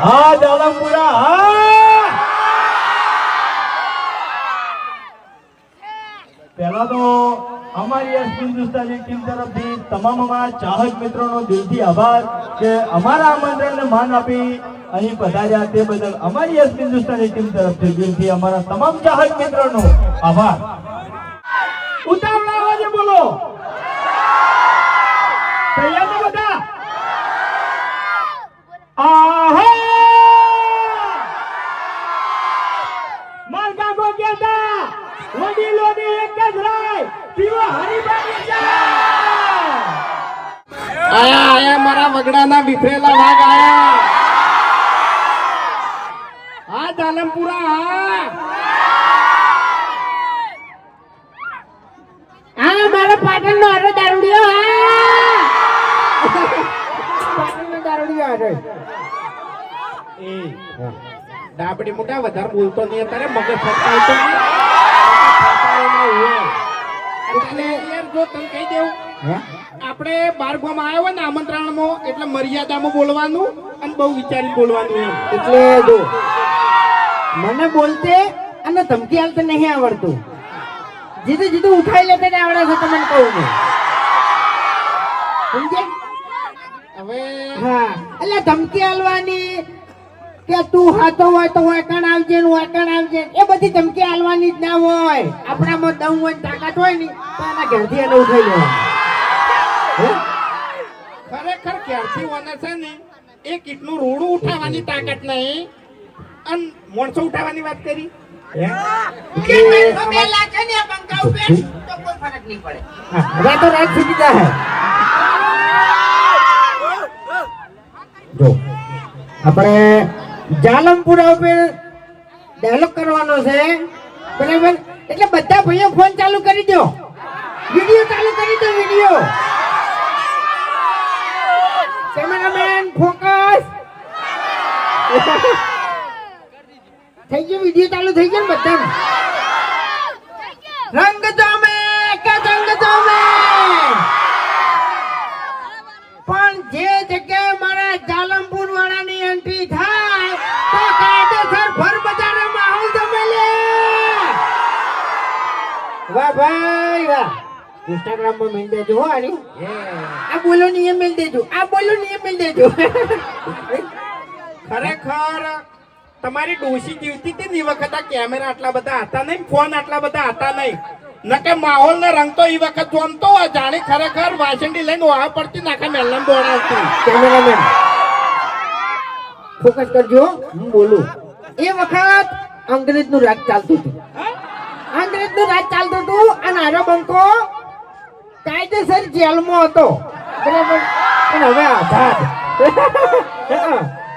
હા દાલમપુરા હા પહેલા તો અમારી એસપી હિન્દુસ્તાની ટીમ તરફથી તમામ અમારા ચાહક મિત્રોનો દિલથી આભાર કે અમારા આમંત્રણને માન આપી અહીં પધાર્યા તે બદલ અમારી એસપી હિન્દુસ્તાની ટીમ તરફથી દિલથી અમારા તમામ ચાહક મિત્રોનો આભાર. ઉતાવળા અવાજે બોલો. તૈયાર છો બધા? આહા માર્ગા કો કેતા વડીલોની એક જ રાય પીવો હરીબાની ચા. આયા આયા મારા વગડાના વિફરેલા વાઘ આયા. હા દાલમપુરા હા. હા મારા પાટણનો હરો દારૂડિયો હા. પાટણનો દારૂડિયો હરો. એ ડાબડી મોટા વધારે બોલતો નહીં અત્યારે મગજ ફટકાવતો નહીં. એટલે યાર જો તને કહી દેવું આપણે બાર ગામ આવ્યો હોય ને આમંત્રણમાં એટલે મર્યાદામાં બોલવાનું અને બહુ વિચારી બોલવાનું એમ. એટલે જો મને બોલતે અને ધમકી હાલતે નહીં આવડતું. જીધું જીધું ઉઠાઈ લેતે ને આવડે છે તમને કહું છું. સમજે? હવે હા એટલે ધમકી હાલવાની કે તું હાથો હોય તો વાકણ આવજે ને વાકણ આવજે એ બધી ધમકી હાલવાની જ ના હોય. આપણામાં દમ હોય ને તાકાત હોય ને તો એના ઘરથી એને ઉઠાઈ લેવાનું. ખરેખર ક્યારથી વને છે ને એક ઈટનું રોડું ઉઠાવવાની તાકાત નહીં અને માણસો ઉઠાવવાની વાત કરી. રાતો રાત સુધી જાય. જો આપણે જાલમપુરા ઉપર ડાયલોગ કરવાનો છે બરાબર. એટલે બધા ભાઈઓ ફોન ચાલુ કરી દો, વિડિયો ચાલુ કરી દો. વિડિયો કેમેરામેન ફોકસ થઈ ગયું. વિડિયો ચાલુ થઈ ગયો ને બધા. રંગ જામે કે જંગ જામે પણ જે જગ્યાએ મારા જાલમપુર વાળાની એન્ટ્રી થાય તો કાયદેસર ભર બજારે માહોલ જમે લે. વાહ ભાઈ વાહ. ઇન્સ્ટાગ્રામ માં મેલ દેજો હો. આની આ બોલો ની મેલ દેજો, આ બોલો ની મેલ દેજો. ખરેખર તમારી ડોશી જીવતી હતી ને એ વખત આ કેમેરા આટલા બધા હતા નહીં, ફોન આટલા બધા હતા નહીં. નકે માહોલ ને રંગ તો એ વખત જોમતો હોય જાણે ખરેખર વાસંડી લઈને વાહ પડતી નાખે મેલન દોડાવતી. કેમેરામેન ફોકસ કરજો, હું બોલું. એ વખત અંગ્રેજ નું રાજ ચાલતું હતું. અંગ્રેજ નું રાજ ચાલતું હતું અને આરો બંકો કાયદેસર જેલમાં હતો બરાબર. પણ હવે આઝાદ.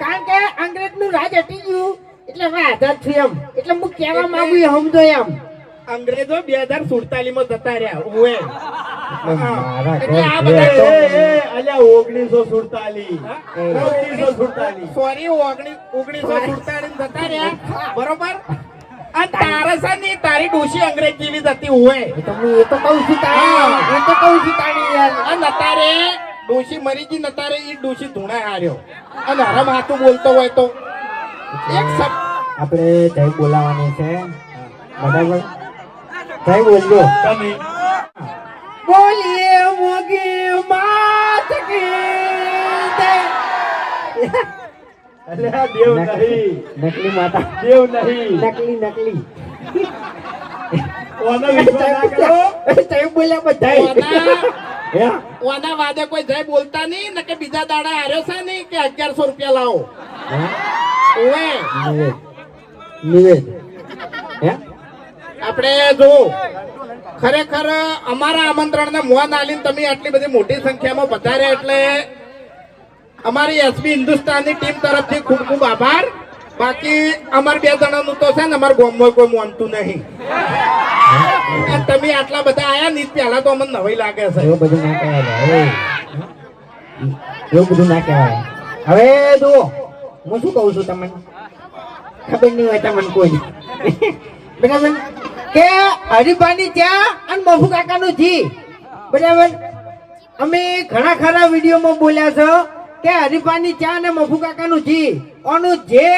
કારણ કે અંગ્રેજ નું રાજ હટી ગયું એટલે હવે આઝાદ છું એમ. એટલે હું કહેવા માંગુ એ સમજો એમ. અંગ્રેજો 2047 માં જતા રહ્યા ઓએ. એટલે આ એ, બધા અલ્યા 1947 સોરી 1947 જતા રહ્યા બરોબર. અને તારા છે ને તારી ડોશી અંગ્રેજ જેવી જ હતી ઓએ. એ તો કહું છું તાણી, એ તો કહું છું તાણી યાર. અને નતારે ડોશી મરી ગઈ, નતારે ઈ ડોશી ધૂણા હાર્યો અને હરમ હાથું બોલતો હોય તો એક શબ્દ આપણે જય બોલાવાની છે બરાબર. જય બોલજો. બોલીએ મોગી માત કી જય. અલ્યા દેવ નહીં, નકલી માતા, દેવ નહીં. નકલી ઓનો વિશ્વાસ ના કરો. જય બોલ્યા બધા. હે? ઓના વાદે કોઈ જય બોલતા નહીં ને કે બીજા દાડા હાર્યો છે ને કે 1100 રૂપિયા લાવો ઓએ. નિવેદ હે આપણે જો ખરેખર અમારા આમંત્રણને મોન આલીને તમે આટલી બધી મોટી સંખ્યામાં પધાર્યા એટલે અમારી એસબી હિન્દુસ્તાનની ટીમ તરફથી ખૂબ ખૂબ આભાર. બાકી અમાર 2 જણાનું તો છે ને અમારા ગામમાં કોઈ માનતું નહીં. અને તમે આટલા બધા આયા ને પહેલા તો અમને નવાઈ લાગે છે. એવું બધું ના કહેવાય. એવું બધું ના કહેવાય. હવે જુઓ હું શું કહું છું તમને ખબર નહીં હોય તમને કોઈ બરાબર કે હરિભાની ચા અને મફુ કાકાનું જી બરાબર. અમે ઘણા ખરા વિડીયોમાં બોલ્યા છો કે હરીફાની ચા ને મફુ કાકાનું જી ઓનું જે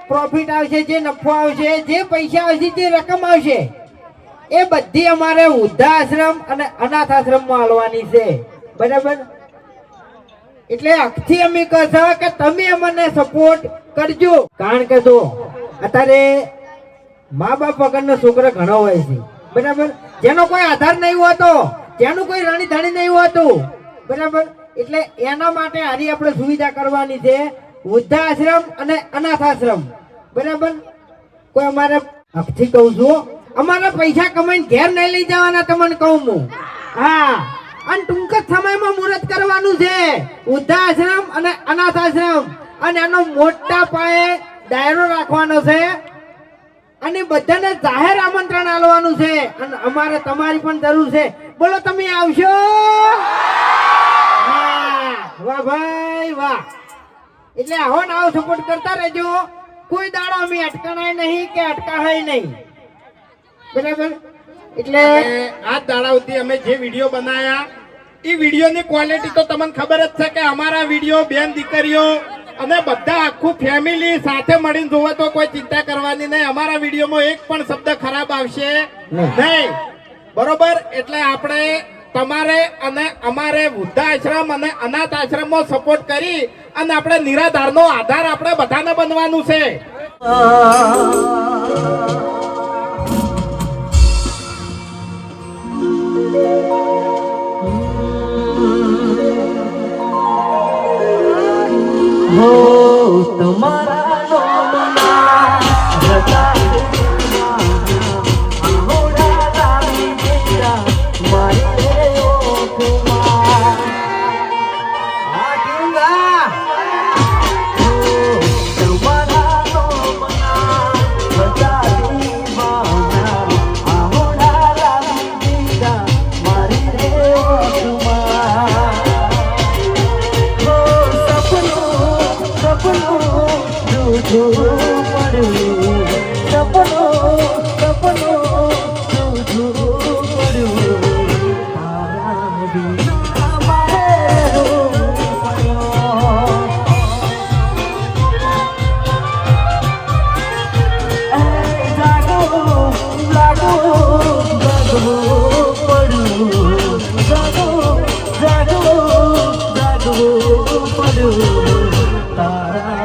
પ્રોફિટ આવશે, જે નફો આવશે, જે પૈસા આવશે, જે રકમ આવશે એ બધી અમારે વૃદ્ધાશ્રમ અને અનાથ આશ્રમમાં આલવાની છે, બરાબર? એટલે આખથી અમે કહે કે તમે અમને સપોર્ટ કરજો, કારણ કે જો અત્યારે મા બાપ વગરનો છોકરો ઘણો હોય છે, બરાબર? જેનો કોઈ આધાર નહીં હોતો, જેનું કોઈ રણી ધણી નહીં હોતું, બરાબર? એટલે એના માટે હારી આપણે સુવિધા કરવાની છે, વૃદ્ધાશ્રમ અને અનાથ આશ્રમ, બરાબર? કોઈ અમારે આખથી કહું છું, અમારા પૈસા કમાઈને ઘેર નહીં લઈ જવાના, તમને કહું હું. હા, અને ટૂંક જ સમયમાં મુહૂર્ત કરવાનું છે વૃદ્ધાશ્રમ અને અનાથ આશ્રમ, અને એનો મોટા પાયે ડાયરો રાખવાનો છે અને બધાને જાહેર આમંત્રણ આપવાનું છે, અને અમારે તમારી પણ જરૂર છે. બોલો તમે આવશો? વાહ ભાઈ વાહ. એટલે આવો ને આવો સપોર્ટ કરતા રહેજો, કોઈ દાડો અમે અટકાણાય નહીં કે અટકાય નહીં, બરાબર? એટલે આ દાડા સુધી અમે જે વિડીયો બનાયા એ વિડીયોની ક્વોલિટી તો તમને ખબર જ છે કે અમારા વિડીયો બેન દીકરીઓ અને બધા આખું ફેમિલી સાથે મળીને જોવે તો કોઈ ચિંતા કરવાની નહીં. અમારા વિડીયોમાં એક પણ શબ્દ ખરાબ આવશે નહીં, બરોબર? એટલે આપણે તમારે અને અમારે વૃદ્ધાશ્રમ અને અનાથ આશ્રમમાં સપોર્ટ કરી અને આપણે નિરાધારનો આધાર આપણે બધાને બનવાનું છે. હો તમારા નોમના જતા આહોડા લાવી દેતા મારે ઓખમાં આ કેંગા તમારા નોમના જતા દીવાના આહોડા લાવી દેતા મારે ઓખમાં સપનું જૂઠું પડ્યું, સપનું જૂઠું પડ્યું, તારા વિના મારે રોવું પડ્યો. જાગો જાગો જાગવું પડ્યું, જાગો જાગો જાગવું પડ્યું, તારા